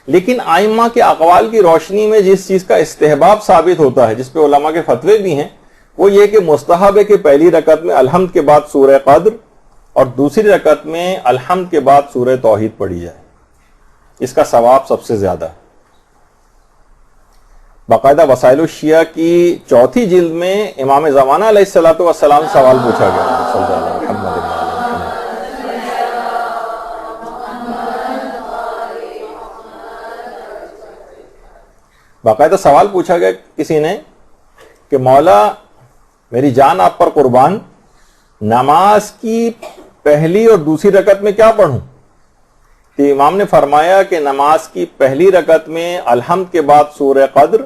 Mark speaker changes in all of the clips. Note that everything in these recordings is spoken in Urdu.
Speaker 1: لیکن آئمہ کے اقوال کی روشنی میں جس چیز کا استحباب ثابت ہوتا ہے، جس پہ علماء کے فتوے بھی ہیں، وہ یہ کہ مستحب ہے کہ پہلی رکعت میں الحمد کے بعد سورہ قدر اور دوسری رکعت میں الحمد کے بعد سورہ توحید پڑھی جائے، اس کا ثواب سب سے زیادہ ہے۔ باقاعدہ وسائل الشیعہ کی چوتھی جلد میں امام زمانہ علیہ الصلوۃ والسلام سے سوال پوچھا گیا، صلی اللہ علیہ محمد۔ باقاعدہ سوال پوچھا گیا کسی نے کہ مولا میری جان آپ پر قربان، نماز کی پہلی اور دوسری رکعت میں کیا پڑھوں؟ تو امام نے فرمایا کہ نماز کی پہلی رکعت میں الحمد کے بعد سورہ قدر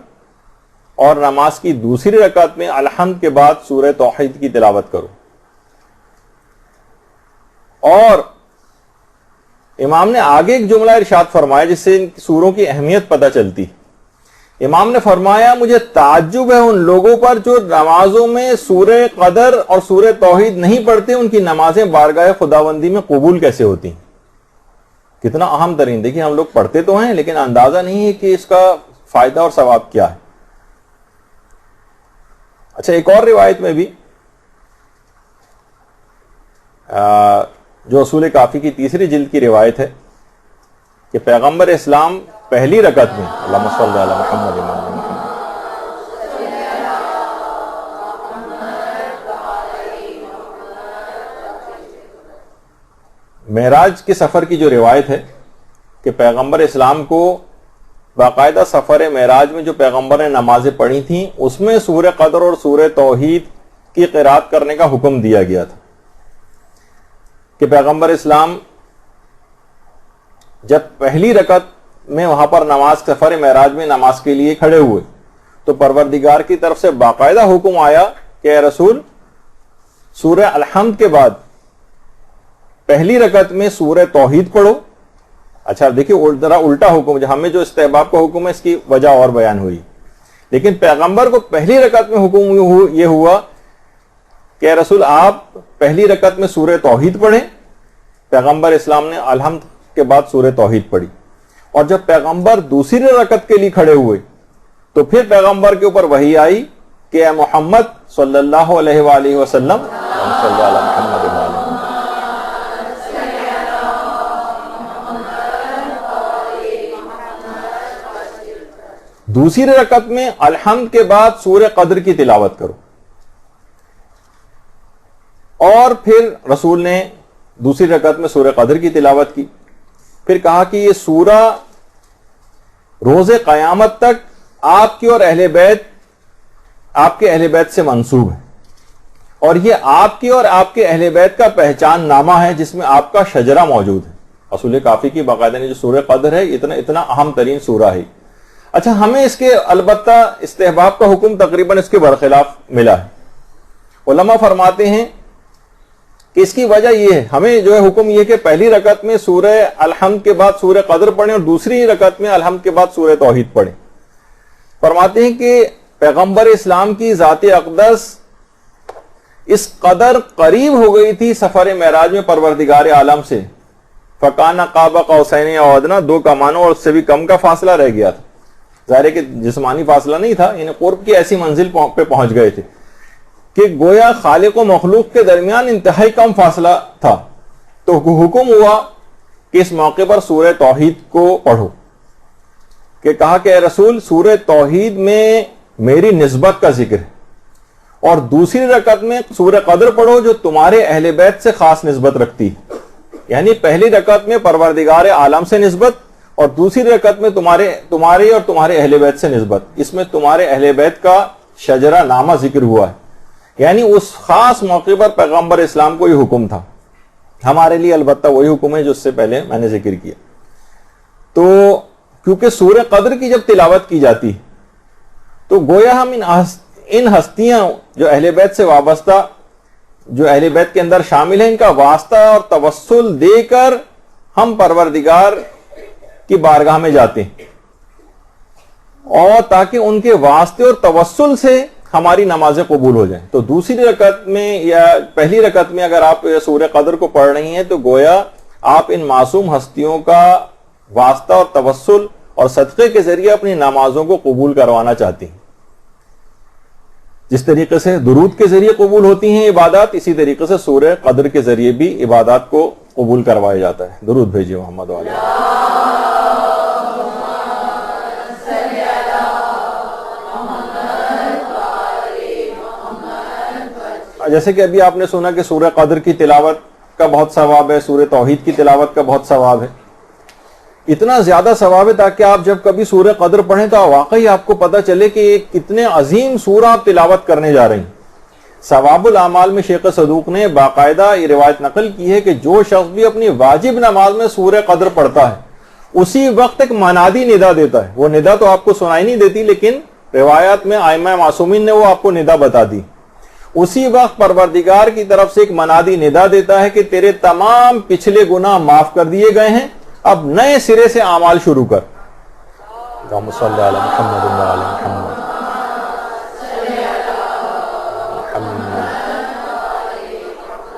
Speaker 1: اور نماز کی دوسری رکعت میں الحمد کے بعد سورہ توحید کی تلاوت کرو۔ اور امام نے آگے ایک جملہ ارشاد فرمایا جس سے ان سوروں کی اہمیت پتہ چلتی۔ امام نے فرمایا مجھے تعجب ہے ان لوگوں پر جو نمازوں میں سورہ قدر اور سورہ توحید نہیں پڑھتے، ان کی نمازیں بارگاہ خداوندی میں قبول کیسے ہوتی ہیں۔ کتنا اہم ترین، دیکھیں ہم لوگ پڑھتے تو ہیں لیکن اندازہ نہیں ہے کہ اس کا فائدہ اور ثواب کیا ہے۔ اچھا، ایک اور روایت میں بھی جو اصول کافی کی تیسری جلد کی روایت ہے کہ پیغمبر اسلام پہلی رکعت میں اللہم صلی علی محمد معراج کے سفر کی جو روایت ہے کہ پیغمبر اسلام کو باقاعدہ سفر معراج میں جو پیغمبر نے نمازیں پڑھی تھیں اس میں سورہ قدر اور سورہ توحید کی قرات کرنے کا حکم دیا گیا تھا کہ پیغمبر اسلام جب پہلی رکعت میں وہاں پر نماز سفر معراج میں نماز کے لیے کھڑے ہوئے تو پروردگار کی طرف سے باقاعدہ حکم آیا کہ اے رسول سورہ الحمد کے بعد پہلی رکعت میں سورہ توحید پڑھو۔ اچھا دیکھیے ذرا الٹا حکم، ہمیں جو استحباب کا حکم ہے اس کی وجہ اور بیان ہوئی، لیکن پیغمبر کو پہلی رکعت میں حکم یہ ہوا کہ اے رسول آپ پہلی رکعت میں سورہ توحید پڑھیں۔ پیغمبر اسلام نے الحمد کے بعد سورہ توحید پڑھی، اور جب پیغمبر دوسری رکعت کے لیے کھڑے ہوئے تو پھر پیغمبر کے اوپر وحی آئی کہ اے محمد صلی اللہ علیہ وآلہ وسلم صلی اللہ علیہ محمد دوسری رکعت میں الحمد کے بعد سورہ قدر کی تلاوت کرو۔ اور پھر رسول نے دوسری رکعت میں سورہ قدر کی تلاوت کی، پھر کہا کہ یہ سورہ روز قیامت تک آپ کی اور آپ کے اہل بیت سے منسوب ہے، اور یہ آپ کی اور آپ کے اہل بیت کا پہچان نامہ ہے جس میں آپ کا شجرہ موجود ہے۔ اصول کافی کی باقاعدہ نے جو سورہ قدر ہے اتنا اہم ترین سورہ ہے۔ اچھا، ہمیں اس کے البتہ استحباب کا حکم تقریباً اس کے برخلاف ملا ہے۔ علماء فرماتے ہیں کہ اس کی وجہ یہ ہے، ہمیں جو ہے حکم یہ کہ پہلی رکعت میں سورہ الحمد کے بعد سورہ قدر پڑھیں اور دوسری رکعت میں الحمد کے بعد سورہ توحید پڑھیں۔ فرماتے ہیں کہ پیغمبر اسلام کی ذات اقدس اس قدر قریب ہو گئی تھی سفر معراج میں پروردگار عالم سے، فکان قاب قوسین او ادنی، 2 کمانوں اور اس سے بھی کم کا فاصلہ رہ گیا تھا۔ ظاہر ہے کہ جسمانی فاصلہ نہیں تھا، انہیں قرب کی ایسی منزل پہ پہنچ گئے تھے کہ گویا خالق و مخلوق کے درمیان انتہائی کم فاصلہ تھا۔ تو حکم ہوا کہ اس موقع پر سورہ توحید کو پڑھو، کہ کہا کہ اے رسول سورہ توحید میں میری نسبت کا ذکر ہے، اور دوسری رکعت میں سورہ قدر پڑھو جو تمہارے اہل بیت سے خاص نسبت رکھتی ہے۔ یعنی پہلی رکعت میں پروردگار عالم سے نسبت اور دوسری رکعت میں تمہاری اور تمہارے اہل بیت سے نسبت، اس میں تمہارے اہل بیت کا شجرہ نامہ ذکر ہوا ہے۔ یعنی اس خاص موقع پر پیغمبر اسلام کو یہ حکم تھا۔ ہمارے لیے البتہ وہی حکم ہے جو اس سے پہلے میں نے ذکر کیا۔ تو کیونکہ سورہ قدر کی جب تلاوت کی جاتی تو گویا ہم ان ہستیاں جو اہل بیت سے وابستہ، جو اہل بیت کے اندر شامل ہیں، ان کا واسطہ اور توسل دے کر ہم پروردگار کی بارگاہ میں جاتے ہیں، اور تاکہ ان کے واسطے اور توسل سے ہماری نمازیں قبول ہو جائیں۔ تو دوسری رکعت میں یا پہلی رکعت میں اگر آپ سورہ قدر کو پڑھ رہی ہیں تو گویا آپ ان معصوم ہستیوں کا واسطہ اور توسل اور صدقے کے ذریعے اپنی نمازوں کو قبول کروانا چاہتی ہیں. جس طریقے سے درود کے ذریعے قبول ہوتی ہیں عبادات، اسی طریقے سے سورہ قدر کے ذریعے بھی عبادات کو قبول کروایا جاتا ہے. درود بھیجیے محمد علیہ. جیسے کہ ابھی آپ نے سنا کہ سورہ قدر کی تلاوت کا بہت ثواب ہے، سورہ توحید کی تلاوت کا بہت ثواب ہے. اتنا زیادہ ثواب ہے تاکہ آپ جب کبھی سورہ قدر پڑھیں تو واقعی آپ کو پتہ چلے کہ ایک کتنے عظیم سورہ آپ تلاوت کرنے جا رہے ہیں. ثواب الاعمال میں شیخ صدوق نے باقاعدہ یہ روایت نقل کی ہے کہ جو شخص بھی اپنی واجب نماز میں سورہ قدر پڑھتا ہے اسی وقت ایک منادی ندا دیتا ہے. وہ ندا تو آپ کو سنائی نہیں دیتی، لیکن روایات میں ائمہ معصومین نے وہ آپ کو ندا بتا دی. اسی وقت پروردگار کی طرف سے ایک منادی ندا دیتا ہے کہ تیرے تمام پچھلے گناہ معاف کر دیے گئے ہیں، اب نئے سرے سے اعمال شروع کر. اللہم صلی علی محمد و علی محمد.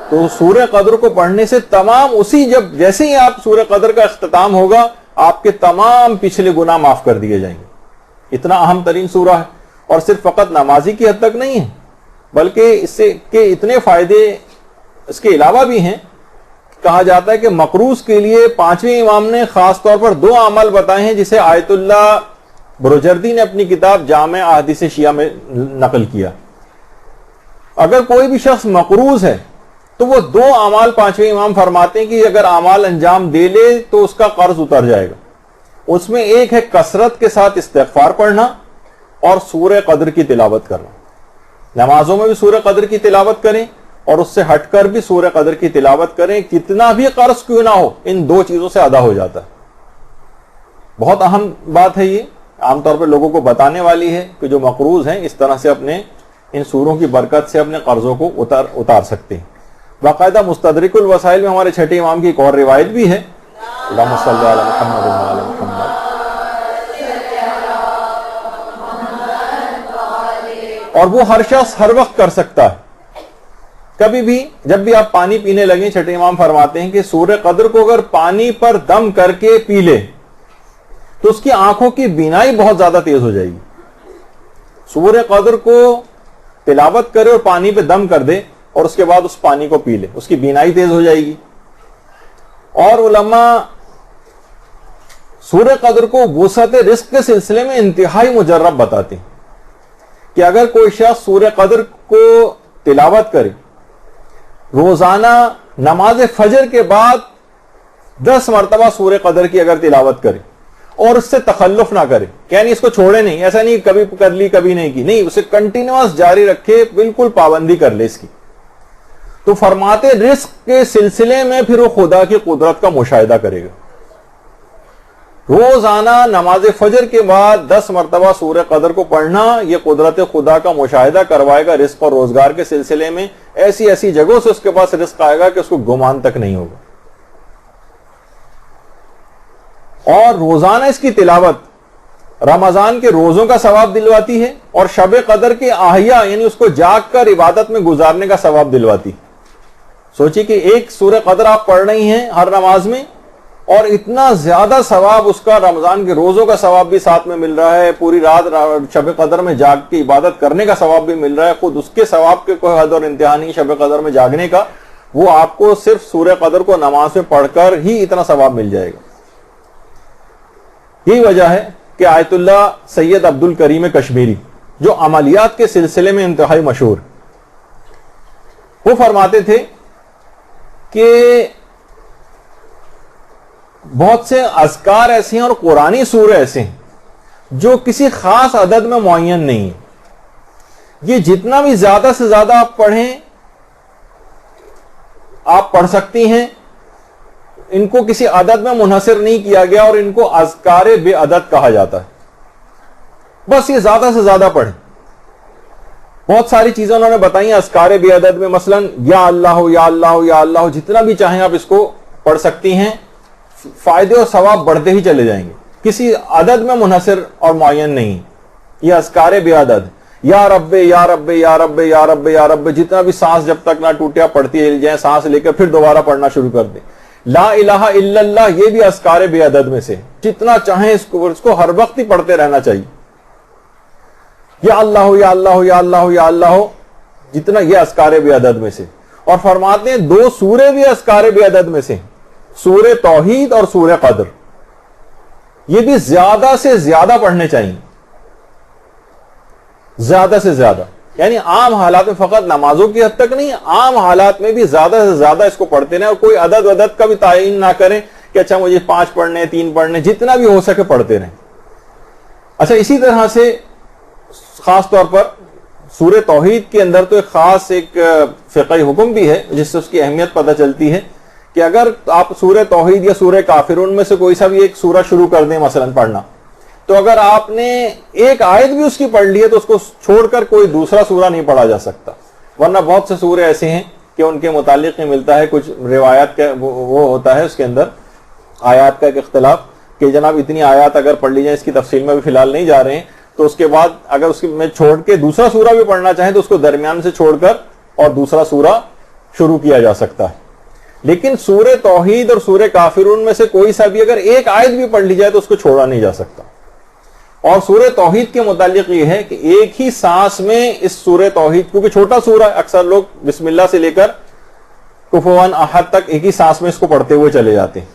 Speaker 1: تو سورہ قدر کو پڑھنے سے تمام جب جیسے ہی آپ سورہ قدر کا اختتام ہوگا آپ کے تمام پچھلے گناہ معاف کر دیے جائیں گے. اتنا اہم ترین سورہ ہے، اور صرف فقط نمازی کی حد تک نہیں ہے بلکہ اس سے کہ اتنے فائدے اس کے علاوہ بھی ہیں. کہا جاتا ہے کہ مقروض کے لیے پانچویں امام نے خاص طور پر 2 عمل بتائے ہیں جسے آیت اللہ بروجردی نے اپنی کتاب جامع احادیث شیعہ میں نقل کیا. اگر کوئی بھی شخص مقروض ہے تو وہ 2 اعمال پانچویں امام فرماتے ہیں کہ اگر اعمال انجام دے لے تو اس کا قرض اتر جائے گا. اس میں ایک ہے کثرت کے ساتھ استغفار پڑھنا اور سورہ قدر کی تلاوت کرنا. نمازوں میں بھی سورہ قدر کی تلاوت کریں اور اس سے ہٹ کر بھی سورہ قدر کی تلاوت کریں. کتنا بھی قرض کیوں نہ ہو ان 2 چیزوں سے ادا ہو جاتا ہے. بہت اہم بات ہے یہ، عام طور پر لوگوں کو بتانے والی ہے کہ جو مقروض ہیں اس طرح سے اپنے ان سوروں کی برکت سے اپنے قرضوں کو اتار سکتے ہیں. باقاعدہ مستدرک الوسائل میں ہمارے چھٹے امام کی ایک اور روایت بھی ہے. اللہم صلی علی محمد و علی محمد. اور وہ ہر شخص ہر وقت کر سکتا ہے. کبھی بھی جب بھی آپ پانی پینے لگیں چھٹے امام فرماتے ہیں کہ سورہ قدر کو اگر پانی پر دم کر کے پی لے تو اس کی آنکھوں کی بینائی بہت زیادہ تیز ہو جائے گی. سورہ قدر کو تلاوت کرے اور پانی پہ دم کر دے اور اس کے بعد اس پانی کو پی لے، اس کی بینائی تیز ہو جائے گی. اور علماء سورہ قدر کو وسعت رزق کے سلسلے میں انتہائی مجرب بتاتے ہیں کہ اگر کوئی شخص سورہ قدر کو تلاوت کرے، روزانہ نماز فجر کے بعد 10 مرتبہ سورہ قدر کی اگر تلاوت کرے اور اس سے تخلف نہ کرے، یعنی اس کو چھوڑے نہیں، ایسا نہیں کبھی کر لی کبھی نہیں کی، نہیں، اسے کنٹینیوس جاری رکھے، بالکل پابندی کر لے اس کی، تو فرماتے رزق کے سلسلے میں پھر وہ خدا کی قدرت کا مشاہدہ کرے گا. روزانہ نماز فجر کے بعد 10 مرتبہ سورہ قدر کو پڑھنا یہ قدرت خدا کا مشاہدہ کروائے گا. رزق اور روزگار کے سلسلے میں ایسی ایسی جگہوں سے اس کے پاس رزق آئے گا کہ اس کو گمان تک نہیں ہوگا. اور روزانہ اس کی تلاوت رمضان کے روزوں کا ثواب دلواتی ہے اور شب قدر کے احیا یعنی اس کو جاگ کر عبادت میں گزارنے کا ثواب دلواتی. سوچی کہ ایک سورہ قدر آپ پڑھ رہی ہیں ہر نماز میں اور اتنا زیادہ ثواب اس کا، رمضان کے روزوں کا ثواب بھی ساتھ میں مل رہا ہے، پوری رات شب قدر میں جاگ کے عبادت کرنے کا ثواب بھی مل رہا ہے. خود اس کے ثواب کے کوئی حد اور انتہا نہیں شب قدر میں جاگنے کا، وہ آپ کو صرف سورہ قدر کو نماز میں پڑھ کر ہی اتنا ثواب مل جائے گا. یہی وجہ ہے کہ آیت اللہ سید عبد الکریم کشمیری جو عملیات کے سلسلے میں انتہائی مشہور، وہ فرماتے تھے کہ بہت سے اذکار ایسے ہیں اور قرآنی سورے ایسے ہیں جو کسی خاص عدد میں معین نہیں ہے. یہ جتنا بھی زیادہ سے زیادہ آپ پڑھیں آپ پڑھ سکتی ہیں. ان کو کسی عدد میں منحصر نہیں کیا گیا اور ان کو اذکار بے عدد کہا جاتا ہے. بس یہ زیادہ سے زیادہ پڑھیں. بہت ساری چیزیں انہوں نے بتائی اذکار بے عدد میں، مثلا یا اللہ یا اللہ یا اللہ، جتنا بھی چاہیں آپ اس کو پڑھ سکتی ہیں. فائدے اور ثواب بڑھتے ہی چلے جائیں گے، کسی عدد میں منحصر اور معین نہیں. یہ اذکار بے عدد، یا رب یا رب یا رب یا رب یا رب، جتنا بھی سانس جب تک نہ ٹوٹیا پڑھتی ہے جائیں، سانس لے کر پھر دوبارہ پڑھنا شروع کر دیں. لا الہ الا اللہ یہ بھی اذکار بے عدد میں سے، جتنا چاہیں اس کو ہر وقت ہی پڑھتے رہنا چاہیے. یا اللہ یا اللہ یا اللہ یا اللہ جتنا، یہ اذکار بے عدد میں سے. اور فرماتے ہیں 2 سورے بھی اذکار بے عدد میں سے، سورہ توحید اور سورہ قدر، یہ بھی زیادہ سے زیادہ پڑھنے چاہیے، زیادہ سے زیادہ. یعنی عام حالات میں، فقط نمازوں کی حد تک نہیں، عام حالات میں بھی زیادہ سے زیادہ اس کو پڑھتے رہیں، اور کوئی عدد کا بھی تعین نہ کریں کہ اچھا مجھے 5 پڑھنے 3 پڑھنے، جتنا بھی ہو سکے پڑھتے رہیں. اچھا اسی طرح سے خاص طور پر سورہ توحید کے اندر تو ایک فقہی حکم بھی ہے جس سے اس کی اہمیت پتہ چلتی ہے کہ اگر آپ سورہ توحید یا سورہ کافرون میں سے کوئی سا بھی ایک سورہ شروع کر دیں مثلا پڑھنا، تو اگر آپ نے ایک آیت بھی اس کی پڑھ لی ہے تو اس کو چھوڑ کر کوئی دوسرا سورہ نہیں پڑھا جا سکتا. ورنہ بہت سے سورے ایسے ہیں کہ ان کے متعلق یہ ملتا ہے، کچھ روایات کا وہ ہوتا ہے اس کے اندر آیات کا ایک اختلاف کہ جناب اتنی آیات اگر پڑھ لی جائیں، اس کی تفصیل میں بھی فی الحال نہیں جا رہے ہیں، تو اس کے بعد اگر اس میں چھوڑ کے دوسرا سورہ بھی پڑھنا چاہیں تو اس کو درمیان سے چھوڑ کر اور دوسرا سورہ شروع کیا جا سکتا ہے. لیکن سورہ توحید اور سورہ کافرون میں سے کوئی سا بھی اگر ایک آیت بھی پڑھ لی جائے تو اس کو چھوڑا نہیں جا سکتا. اور سورہ توحید کے متعلق یہ ہے کہ ایک ہی سانس میں اس سورہ توحید، کیونکہ چھوٹا سورہ ہے، اکثر لوگ بسم اللہ سے لے کر کفوان احد تک ایک ہی سانس میں اس کو پڑھتے ہوئے چلے جاتے ہیں،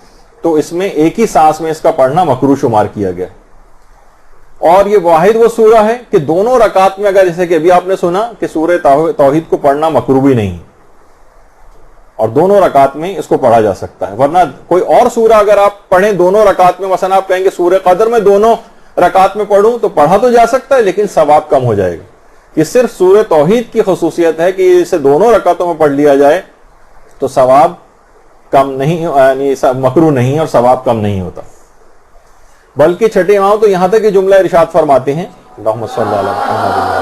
Speaker 1: تو اس میں ایک ہی سانس میں اس کا پڑھنا مکروہ شمار کیا گیا. اور یہ واحد وہ سورہ ہے کہ دونوں رکعت میں، اگر جیسے کہ ابھی آپ نے سنا کہ سورہ توحید کو پڑھنا مکروہ بھی نہیں، اور دونوں رکعت میں اس کو پڑھا جا سکتا ہے. ورنہ کوئی اور سورہ اگر آپ پڑھیں دونوں رکعت میں، مثلا آپ کہیں گے سورہ قدر میں دونوں رکعت میں پڑھوں، تو پڑھا تو جا سکتا ہے لیکن ثواب کم ہو جائے گا. یہ صرف سورہ توحید کی خصوصیت ہے کہ اسے دونوں رکعتوں میں پڑھ لیا جائے تو ثواب کم نہیں، یعنی مکروہ نہیں اور ثواب کم نہیں ہوتا. بلکہ چھٹے امام تو یہاں تک یہ جملہ ارشاد فرماتے ہیں، اللہم صلی علی محمد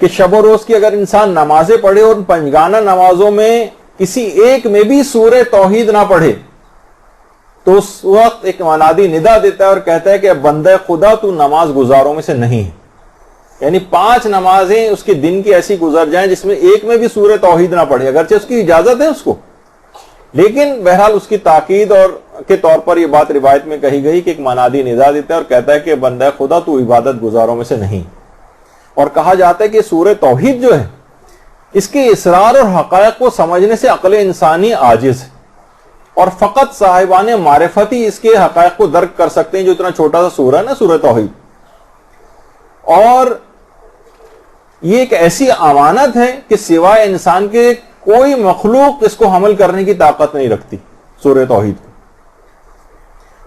Speaker 1: کہ شب و روز کی اگر انسان نمازیں پڑھے اور پنجگانہ نمازوں میں کسی ایک میں بھی سورہ توحید نہ پڑھے تو اس وقت ایک منادی ندا دیتا ہے اور کہتا ہے کہ بندہ خدا تو نماز گزاروں میں سے نہیں ہے. یعنی 5 نمازیں اس کے دن کی ایسی گزر جائیں جس میں ایک میں بھی سورہ توحید نہ پڑھے، اگرچہ اس کی اجازت ہے اس کو، لیکن بہرحال اس کی تاکید اور کے طور پر یہ بات روایت میں کہی گئی کہ ایک منادی ندا دیتا ہے اور کہتا ہے کہ بندہ خدا تو عبادت گزاروں میں سے نہیں. اور کہا جاتا ہے کہ سورہ توحید جو ہے اس کے اسرار اور حقائق کو سمجھنے سے عقل انسانی عاجز ہے، اور فقط صاحبان معرفت ہی اس کے حقائق کو درک کر سکتے ہیں، جو اتنا چھوٹا سا سورہ ہے نا سورہ توحید. اور یہ ایک ایسی امانت ہے کہ سوائے انسان کے کوئی مخلوق اس کو حمل کرنے کی طاقت نہیں رکھتی سورہ توحید کو.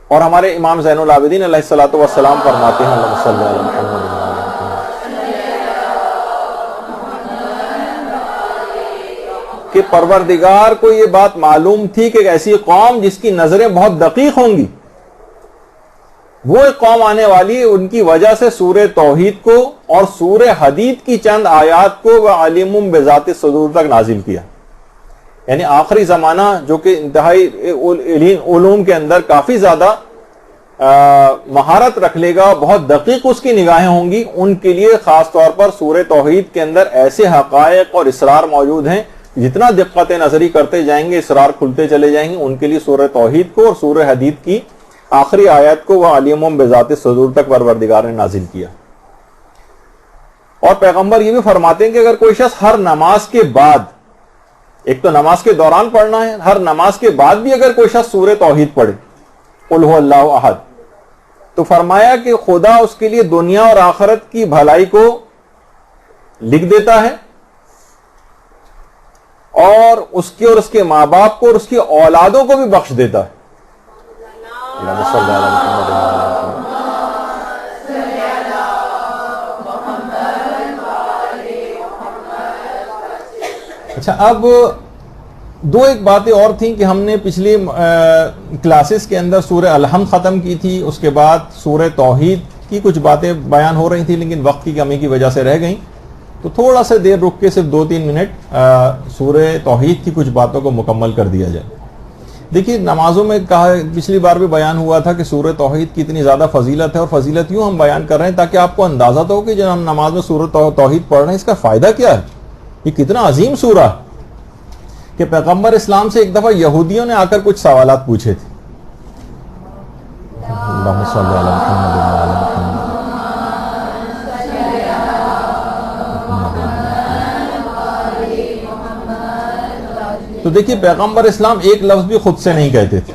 Speaker 1: اور ہمارے امام زین العابدین علیہ الصلوۃ والسلام فرماتے ہیں، اللہم صلی علی محمد کہ پروردگار کو یہ بات معلوم تھی کہ ایسی قوم جس کی نظریں بہت دقیق ہوں گی، وہ ایک قوم آنے والی، ان کی وجہ سے سورہ توحید کو اور سورہ حدید کی چند آیات کو وَعَلِمٌ بِذَاتِ الصُّدُورِ تک نازل کیا. یعنی آخری زمانہ جو کہ انتہائی علوم کے اندر کافی زیادہ مہارت رکھ لے گا، بہت دقیق اس کی نگاہیں ہوں گی، ان کے لیے خاص طور پر سورہ توحید کے اندر ایسے حقائق اور اسرار موجود ہیں، جتنا دقت نظری کرتے جائیں گے اسرار کھلتے چلے جائیں گے. ان کے لیے سورہ توحید کو اور سورہ حدید کی آخری آیت کو وَعَلِمٌ بِذَاتِ الصُّدُورِ تک پروردگار نے نازل کیا. اور پیغمبر یہ بھی فرماتے ہیں کہ اگر کوئی شخص ہر نماز کے بعد، ایک تو نماز کے دوران پڑھنا ہے، ہر نماز کے بعد بھی اگر کوئی شخص سورہ توحید پڑھے، قُلْ هُوَ اللَّهُ أَحَدٌ، تو فرمایا کہ خدا اس کے لیے دنیا اور آخرت کی بھلائی کو لکھ دیتا ہے، اور اس کے اور اس کے ماں باپ کو اور اس کی اولادوں کو بھی بخش دیتا ہے. اللہم صلی علی محمد. اچھا، اب ایک باتیں اور تھیں کہ ہم نے پچھلی کلاسز کے اندر سورہ الحمد ختم کی تھی، اس کے بعد سورہ توحید کی کچھ باتیں بیان ہو رہی تھیں لیکن وقت کی کمی کی وجہ سے رہ گئیں، تو تھوڑا سا دیر رک کے صرف 2-3 منٹ سورہ توحید کی کچھ باتوں کو مکمل کر دیا جائے. دیکھیے نمازوں میں کہا، پچھلی بار بھی بیان ہوا تھا کہ سورہ توحید کی اتنی زیادہ فضیلت ہے، اور فضیلت یوں ہم بیان کر رہے ہیں تاکہ آپ کو اندازہ تو ہو کہ جب ہم نماز میں سورہ توحید پڑھ رہے ہیں اس کا فائدہ کیا ہے، یہ کتنا عظیم سورہ ہے کہ پیغمبر اسلام سے ایک دفعہ یہودیوں نے آ کر کچھ سوالات پوچھے تھے. اللہم صلی علی محمد وعلی محمد. تو دیکھیے پیغمبر اسلام ایک لفظ بھی خود سے نہیں کہتے تھے.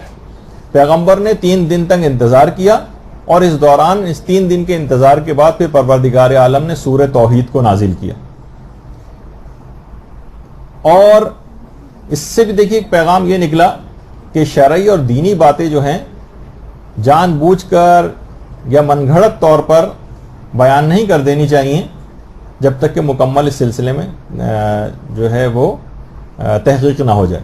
Speaker 1: پیغمبر نے 3 دن تک انتظار کیا، اور اس دوران اس 3 دن کے انتظار کے بعد پھر پروردگار عالم نے سورہ توحید کو نازل کیا. اور اس سے بھی دیکھیے ایک پیغام یہ نکلا کہ شرعی اور دینی باتیں جو ہیں جان بوجھ کر یا من گھڑت طور پر بیان نہیں کر دینی چاہیے جب تک کہ مکمل اس سلسلے میں جو ہے وہ تحقیق نہ ہو جائے.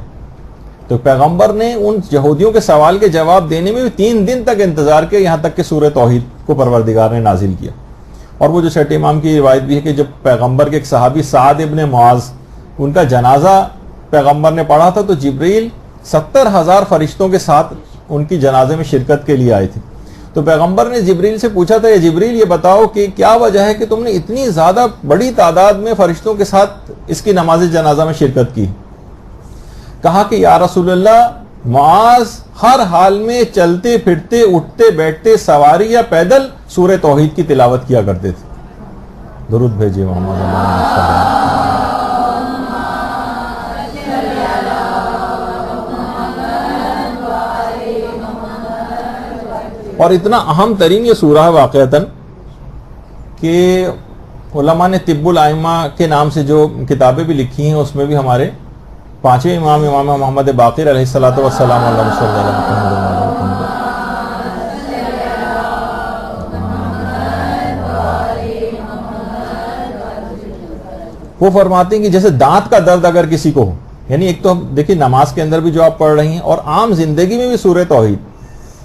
Speaker 1: تو پیغمبر نے ان یہودیوں کے سوال کے جواب دینے میں بھی 3 دن تک انتظار کیا، یہاں تک کہ سورہ توحید کو پروردگار نے نازل کیا. اور وہ جو چھٹے امام کی روایت بھی ہے کہ جب پیغمبر کے ایک صحابی سعد ابن معاذ، ان کا جنازہ پیغمبر نے پڑھا تھا تو جبریل 70,000 فرشتوں کے ساتھ ان کی جنازے میں شرکت کے لیے آئے تھے. تو پیغمبر نے جبریل سے پوچھا تھا، یہ جبریل یہ بتاؤ کہ کیا وجہ ہے کہ تم نے اتنی زیادہ بڑی تعداد میں فرشتوں کے ساتھ اس کی نماز جنازہ میں شرکت کی؟ کہا کہ یا رسول اللہ، معاذ ہر حال میں چلتے پھرتے اٹھتے بیٹھتے سواری یا پیدل سورہ توحید کی تلاوت کیا کرتے تھے. درود بھیجیے محمد صلی اللہ علیہ وسلم. اور اتنا اہم ترین یہ سورہ ہے واقعتاً کہ علماء نے طب الائمہ کے نام سے جو کتابیں بھی لکھی ہیں اس میں بھی ہمارے 5ویں امام محمد باقر علیہ الصلوۃ والسلام علیہ وسلم وہ فرماتے ہیں کہ جیسے دانت کا درد اگر کسی کو ہو، یعنی ایک تو دیکھیے نماز کے اندر بھی جو آپ پڑھ رہی ہیں اور عام زندگی میں بھی سورہ توحید،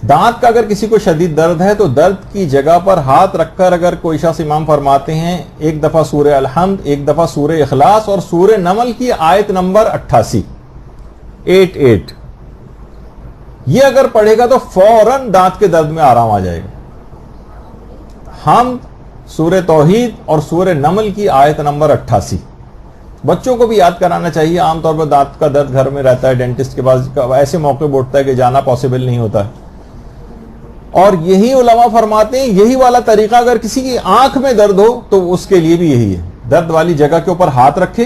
Speaker 1: دانت کا اگر کسی کو شدید درد ہے تو درد کی جگہ پر ہاتھ رکھ کر اگر کوئی شخص، امام فرماتے ہیں، ایک دفعہ سورہ الحمد، ایک دفعہ سورہ اخلاص اور سورہ نمل کی آیت نمبر 88 یہ اگر پڑھے گا تو فوراً دانت کے درد میں آرام آ جائے گا. حمد، سورہ توحید اور سورہ نمل کی آیت نمبر 88. بچوں کو بھی یاد کرانا چاہیے. عام طور پر دانت کا درد گھر میں رہتا ہے، ڈینٹسٹ کے پاس ایسے موقع پہ اٹھتا ہے کہ جانا پاسبل نہیں ہوتا ہے. اور یہی علماء فرماتے ہیں یہی والا طریقہ اگر کسی کی آنکھ میں درد ہو تو اس کے لیے بھی یہی ہے، درد والی جگہ کے اوپر ہاتھ رکھے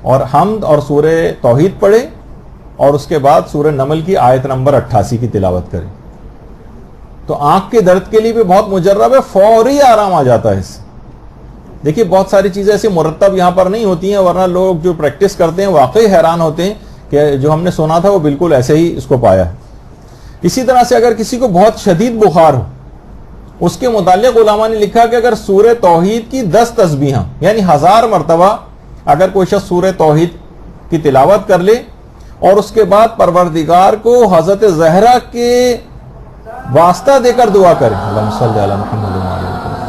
Speaker 1: اور حمد اور سورہ توحید پڑھے اور اس کے بعد سورہ نمل کی آیت نمبر 88 کی تلاوت کرے. تو آنکھ کے درد کے لیے بھی بہت مجرب ہے، فوری آرام آ جاتا ہے اس سے. دیکھیے بہت ساری چیزیں ایسی مرتب یہاں پر نہیں ہوتی ہیں، ورنہ لوگ جو پریکٹس کرتے ہیں واقعی حیران ہوتے ہیں کہ جو ہم نے سنا تھا وہ بالکل ایسے ہی اس کو پایا ہے. اسی طرح سے اگر کسی کو بہت شدید بخار ہو، اس کے متعلق علماء نے لکھا کہ اگر سورہ توحید کی 10 تسبیحاں یعنی 1000 مرتبہ اگر کوئی شخص سورہ توحید کی تلاوت کر لے اور اس کے بعد پروردگار کو حضرت زہرا کے واسطہ دے کر دعا کرے، اللہم صلی علی محمد وعلی محمد،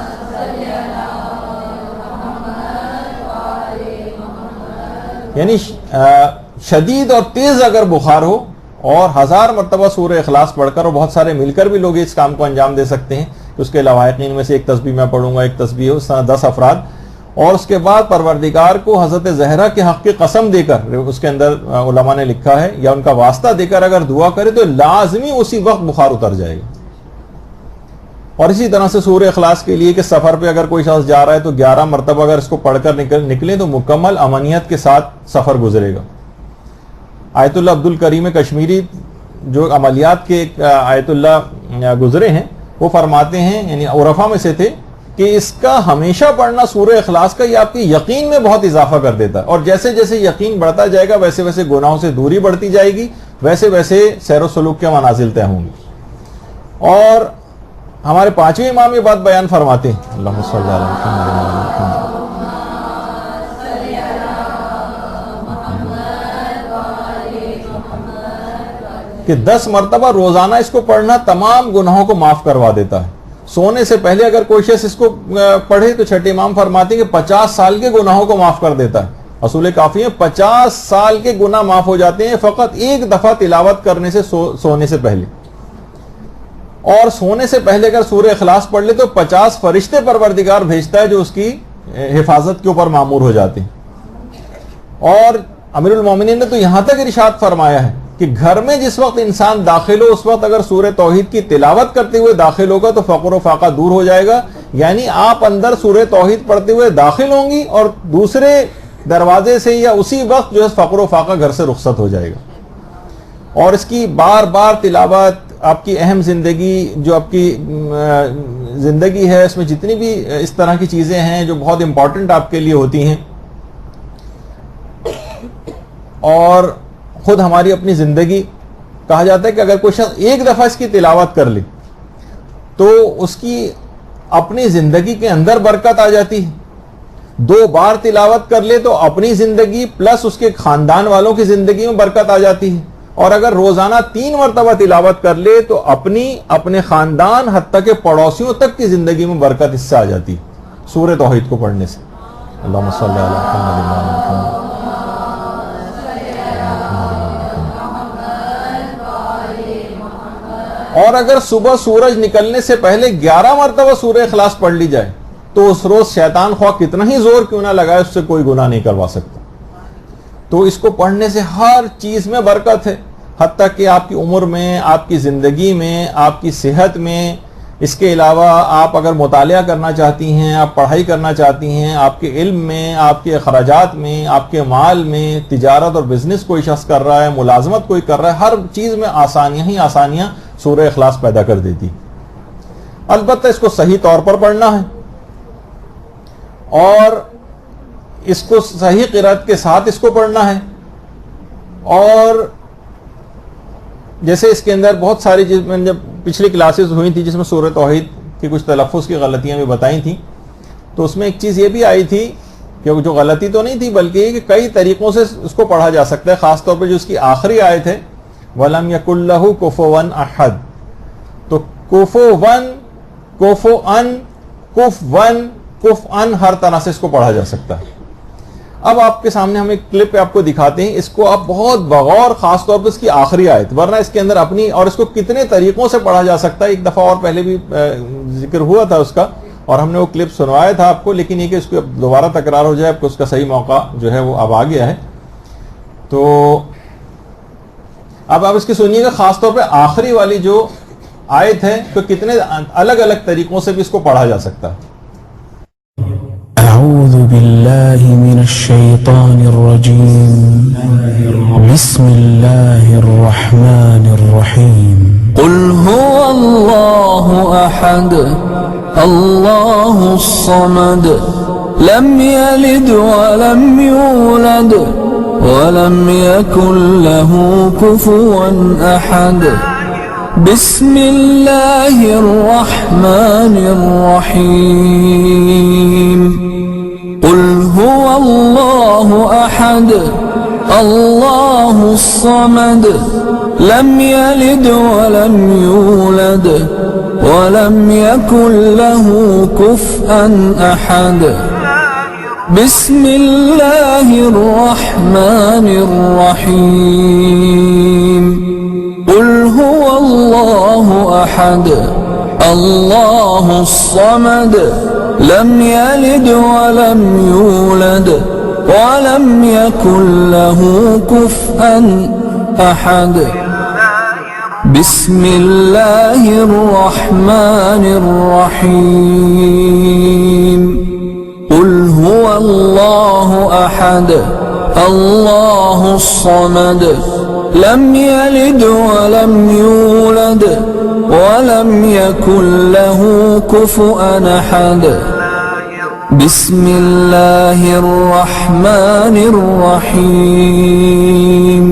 Speaker 1: یعنی شدید اور تیز اگر بخار ہو اور 1000 مرتبہ سورہ اخلاص پڑھ کر، اور بہت سارے مل کر بھی لوگ اس کام کو انجام دے سکتے ہیں، اس کے لواحقین میں سے ایک تسبیح میں پڑھوں گا، ایک تسبیح اس طرح 10 افراد، اور اس کے بعد پروردگار کو حضرت زہرا کے حق کی قسم دے کر، اس کے اندر علماء نے لکھا ہے، یا ان کا واسطہ دے کر اگر دعا کرے تو لازمی اسی وقت بخار اتر جائے گا. اور اسی طرح سے سورہ اخلاص کے لیے کہ سفر پہ اگر کوئی شخص جا رہا ہے تو 11 مرتبہ اگر اس کو پڑھ کر نکلے تو مکمل امنیت کے ساتھ سفر گزرے گا. آیت اللہ عبد الکریم کشمیری جو عملیات کے آیت اللہ گزرے ہیں وہ فرماتے ہیں، یعنی عرفا میں سے تھے، کہ اس کا ہمیشہ پڑھنا سورہ اخلاص کا یہ آپ کی یقین میں بہت اضافہ کر دیتا ہے، اور جیسے جیسے یقین بڑھتا جائے گا ویسے ویسے گناہوں سے دوری بڑھتی جائے گی، ویسے ویسے سیر و سلوک کے منازل طے ہوں گی. اور ہمارے 5ویں امام یہ بات بیان فرماتے ہیں، اللہم صلی علی محمد وعلی محمد، کہ 10 مرتبہ روزانہ اس کو پڑھنا تمام گناہوں کو معاف کروا دیتا ہے. سونے سے پہلے اگر کوئی شخص اس کو پڑھے تو چھٹے امام فرماتے ہیں کہ 50 سال کے گناہوں کو معاف کر دیتا ہے. اصول کافی ہے 50 سال کے گناہ معاف ہو جاتے ہیں فقط ایک دفعہ تلاوت کرنے سے سونے سے پہلے. اور سونے سے پہلے اگر سورہ اخلاص پڑھ لے تو 50 فرشتے پروردگار بھیجتا ہے جو اس کی حفاظت کے اوپر مامور ہو جاتے ہیں. اور امیر المومنین نے تو یہاں تک ارشاد فرمایا ہے کہ گھر میں جس وقت انسان داخل ہو اس وقت اگر سورہ توحید کی تلاوت کرتے ہوئے داخل ہوگا تو فقر و فاقہ دور ہو جائے گا. یعنی آپ اندر سورہ توحید پڑھتے ہوئے داخل ہوں گی اور دوسرے دروازے سے یا اسی وقت جو ہے فقر و فاقہ گھر سے رخصت ہو جائے گا. اور اس کی بار بار تلاوت آپ کی اہم زندگی جو آپ کی زندگی ہے اس میں جتنی بھی اس طرح کی چیزیں ہیں جو بہت امپورٹنٹ آپ کے لیے ہوتی ہیں اور خود ہماری اپنی زندگی کہا جاتا ہے کہ اگر کوئی شخص ایک دفعہ اس کی تلاوت کر لے تو اس کی اپنی زندگی کے اندر برکت آ جاتی ہے. 2 بار تلاوت کر لے تو اپنی زندگی پلس اس کے خاندان والوں کی زندگی میں برکت آ جاتی ہے. اور اگر روزانہ 3 مرتبہ تلاوت کر لے تو اپنے خاندان حتیٰ کہ پڑوسیوں تک کی زندگی میں برکت اس سے آ جاتی سورہ توحید کو پڑھنے سے. اللہم صلی علی محمد. اور اگر صبح سورج نکلنے سے پہلے 11 مرتبہ سورہ اخلاص پڑھ لی جائے تو اس روز شیطان خواہ کتنا ہی زور کیوں نہ لگائے اس سے کوئی گناہ نہیں کروا سکتا. تو اس کو پڑھنے سے ہر چیز میں برکت ہے حتیٰ کہ آپ کی عمر میں آپ کی زندگی میں آپ کی صحت میں. اس کے علاوہ آپ اگر مطالعہ کرنا چاہتی ہیں آپ پڑھائی کرنا چاہتی ہیں آپ کے علم میں آپ کے اخراجات میں آپ کے مال میں تجارت اور بزنس کوئی شخص کر رہا ہے ملازمت کوئی کر رہا ہے ہر چیز میں آسانیاں ہی آسانیاں سورہ اخلاص پیدا کر دیتی. البتہ اس کو صحیح طور پر پڑھنا ہے اور اس کو صحیح قرأت کے ساتھ اس کو پڑھنا ہے. اور جیسے اس کے اندر بہت ساری چیز میں جب پچھلی کلاسز ہوئی تھی جس میں سورہ توحید کی کچھ تلفظ کی غلطیاں بھی بتائی تھیں تو اس میں ایک چیز یہ بھی آئی تھی کہ جو غلطی تو نہیں تھی بلکہ یہ کہ کئی طریقوں سے اس کو پڑھا جا سکتا ہے. خاص طور پہ جو اس کی آخری آیت ہے وَلَمْ يَكُنْ لَهُ كُفُوًا أَحَدٌ تو کفوًا کفوًا کفوًا کفؤً ہر طرح سے اس کو پڑھا جا سکتا ہے. اب آپ کے سامنے ہم ایک کلپ آپ کو دکھاتے ہیں. اس کو آپ بہت بغور خاص طور پر اس کی آخری آیت ورنہ اس کے اندر اپنی اور اس کو کتنے طریقوں سے پڑھا جا سکتا ہے. ایک دفعہ اور پہلے بھی ذکر ہوا تھا اس کا اور ہم نے وہ کلپ سنوایا تھا آپ کو لیکن یہ کہ اس کو دوبارہ تکرار ہو جائے آپ کو اس کا صحیح موقع جو ہے وہ اب آ گیا ہے. تو اب آپ اس کی سنیے گا خاص طور پہ آخری والی جو آیت ہے تو کتنے الگ الگ طریقوں سے بھی اس کو پڑھا جا سکتا ہے.
Speaker 2: أعوذ بالله من الشيطان الرجيم بسم الله الرحمن الرحيم
Speaker 3: قل هو الله أحد الله الصمد لم يلد ولم يولد ولم يكن له كفوا أحد بسم الله الرحمن الرحيم قل هو الله أحد الله الصمد لم يلد ولم يولد ولم يكن له كفوا أحد بسم الله الرحمن الرحيم قل هو الله أحد الله الصمد لم يلد ولم يولد ولم يكن له كفوا أحد بسم الله الرحمن الرحيم قل هو الله أحد الله الصمد لم يلد ولم يولد ولم يكن له كفوا أحد بسم الله الرحمن الرحيم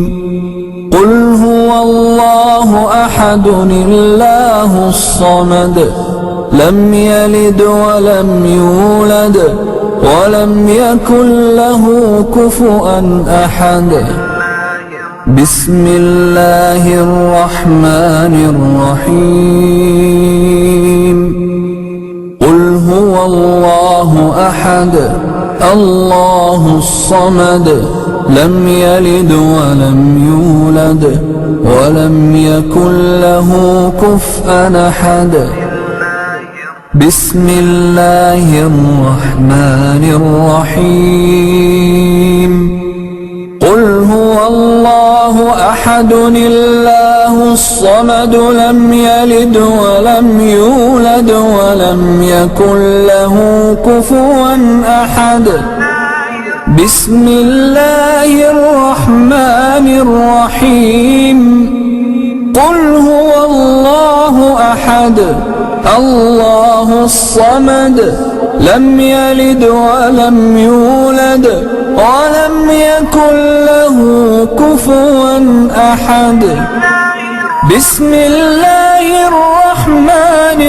Speaker 3: قل هو الله أحد الله الصمد لم يلد ولم يولد ولم يكن له كفوا أحد بسم الله الرحمن الرحيم قل هو الله أحد الله الصمد لم يلد ولم يولد ولم يكن له كفوا أحد بسم الله الرحمن الرحيم قل هو الله أحد الله الصمد لم يلد ولم يولد ولم يكن له كفوا أحد بسم الله الرحمن الرحيم قل هو الله أحد الله الصمد لم يلد ولم يولد ولم يكن له كفوا أحد بسم الله الرحمن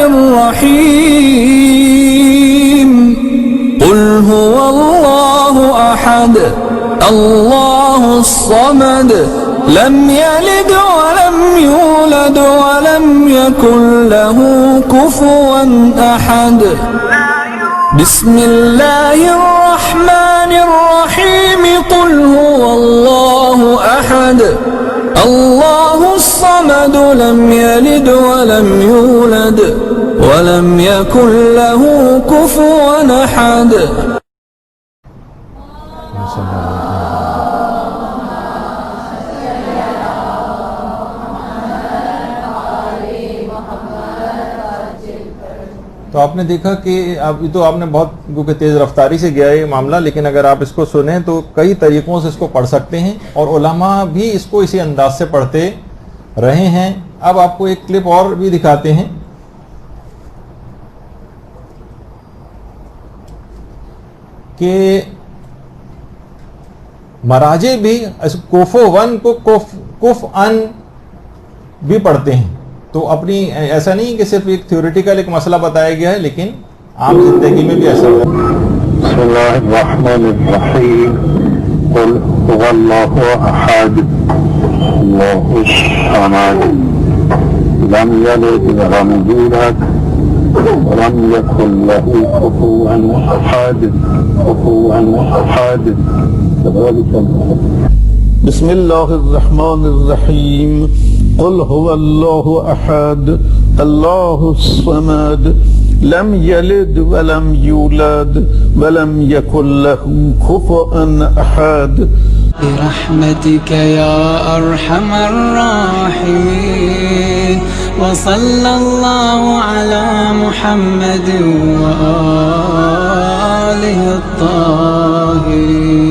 Speaker 3: الرحيم قل هو الله أحد الله الصمد لم يلد ولم يولد ولم يكن له كفوا أحد بسم الله الرحمن الرحيم قل هو الله أحد الله الصمد لم يلد ولم يولد ولم يكن له كفوا أحد
Speaker 1: تو آپ نے دیکھا کہ ابھی تو آپ نے بہت کیونکہ تیز رفتاری سے گیا یہ معاملہ، لیکن اگر آپ اس کو سنیں تو کئی طریقوں سے اس کو پڑھ سکتے ہیں، اور علماء بھی اس کو اسی انداز سے پڑھتے رہے ہیں۔ اب آپ کو ایک کلپ اور بھی دکھاتے ہیں کہ مراجع بھی کوفو ون کو کف ان بھی پڑھتے ہیں، تو اپنی ایسا نہیں کہ صرف ایک تھیوریٹیکل ایک مسئلہ بتایا گیا ہے، لیکن عام زندگی میں بھی ایسا ہوتا ہے۔
Speaker 4: بسم اللہ الرحمن الرحیم قل هو اللہ احد اللہ الصمد لم یلد ولم یولد ولم یکن له کفوا احد
Speaker 5: بسم اللہ الرحمن الرحیم قل هو اللہ احد اللہ الصمد لم یلد ولم یولد ولم یکن له کفوا احد
Speaker 6: برحمتك يا أرحم الراحمين وصلى الله على محمد وآله الطاهرين